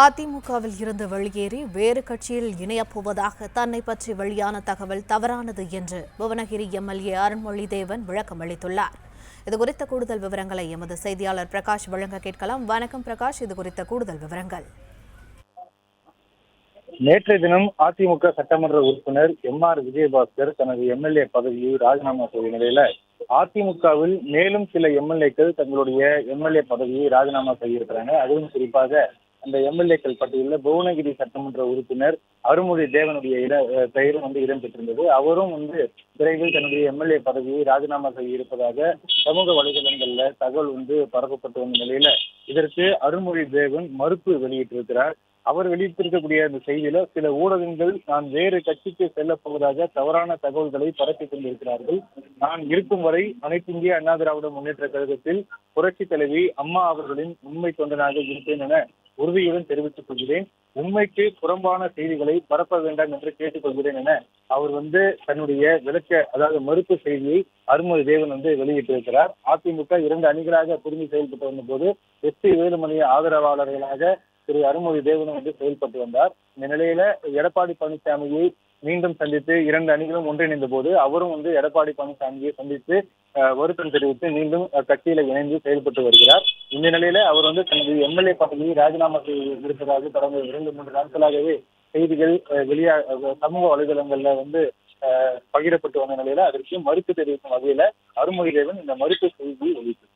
அதிமுகவில் இருந்து வெளியேறி வேறு கட்சியில் இணையப்போவதாக தன்னை பற்றி வெளியான தகவல் தவறானது என்று புவனகிரி எம்எல்ஏ அருண்மொழிதேவன் விளக்கம் அளித்துள்ளார். இதுகுறித்த கூடுதல் விவரங்களை எமது செய்தியாளர் பிரகாஷ் வழங்க கேட்கலாம். வணக்கம் பிரகாஷ், இதுகுறித்த கூடுதல் விவரங்கள். நேற்றைய தினம் அதிமுக சட்டமன்ற உறுப்பினர் எம்.ஆர். விஜயபாஸ்கர் தனது எம்எல்ஏ பதவியை ராஜினாமா செய்த நிலையில அதிமுகவில் மேலும் சில எம்எல்ஏக்கள் தங்களுடைய எம்எல்ஏ பதவியை ராஜினாமா செய்திருக்கிறாங்க. அதுவும் குறிப்பாக அந்த எம்எல்ஏக்கள் பட்டியலில் புவனகிரி சட்டமன்ற உறுப்பினர் அருண்மொழி தேவனுடைய பெயரும் இடம்பெற்றிருந்தது. அவரும் விரைவில் தன்னுடைய எம்எல்ஏ பதவியை ராஜினாமா செய்ய இருப்பதாக சமூக வலைதளங்கள்ல தகவல் பரப்பப்பட்டு வந்த நிலையில இதற்கு அருண்மொழி தேவன் மறுப்பு வெளியிட்டிருக்கிறார். அவர் வெளியிட்டிருக்கக்கூடிய அந்த செய்தியில சில ஊடகங்கள் நான் வேறு கட்சிக்கு செல்ல போவதாக தவறான தகவல்களை பரப்பிக் கொண்டிருக்கிறார்கள். நான் இருக்கும் வரை அனைத்து இந்திய அண்ணா திராவிட முன்னேற்ற கழகத்தில் புரட்சி தலைவி அம்மா அவர்களின் உண்மை தொண்டனாக இருப்பேன் என உறுதியுடன் தெரிவித்துக் கொள்கிறேன். உண்மைக்கு புறம்பான செய்திகளை பரப்ப வேண்டாம் என்று கேட்டுக்கொள்கிறேன் என அவர் தன்னுடைய மறுப்பு செய்தியை அருண்மொழி தேவன் வெளியிட்டிருக்கிறார். அதிமுக 2 அணிகளாக பிரிந்து செயல்பட்டு வந்த போது எஸ்.பி. வேலுமணி ஆதரவாளர்களாக திரு அருண்மொழி தேவன் செயல்பட்டு வந்தார். இந்த நிலையில எடப்பாடி பழனிசாமியை மீண்டும் சந்தித்து 2 அணிகளும் ஒன்றிணைந்த போது அவரும் எடப்பாடி பழனிசாமியை சந்தித்து வருத்தம் தெரிவித்து மீண்டும் கட்சியில இணைந்து செயல்பட்டு வருகிறார். இந்த நிலையில அவர் தனது எம்எல்ஏ பதவியை ராஜினாமா செய்திருப்பதாக கடந்த 2-3 நாட்களாகவே செய்திகள் சமூக வலைதளங்கள்ல பகிரப்பட்டு வந்த நிலையில அதற்கு மறுப்பு தெரிவிக்கும் வகையில அருண்மொழி தேவன் இந்த மறுப்பு செய்தியை வெளியிட்டார்.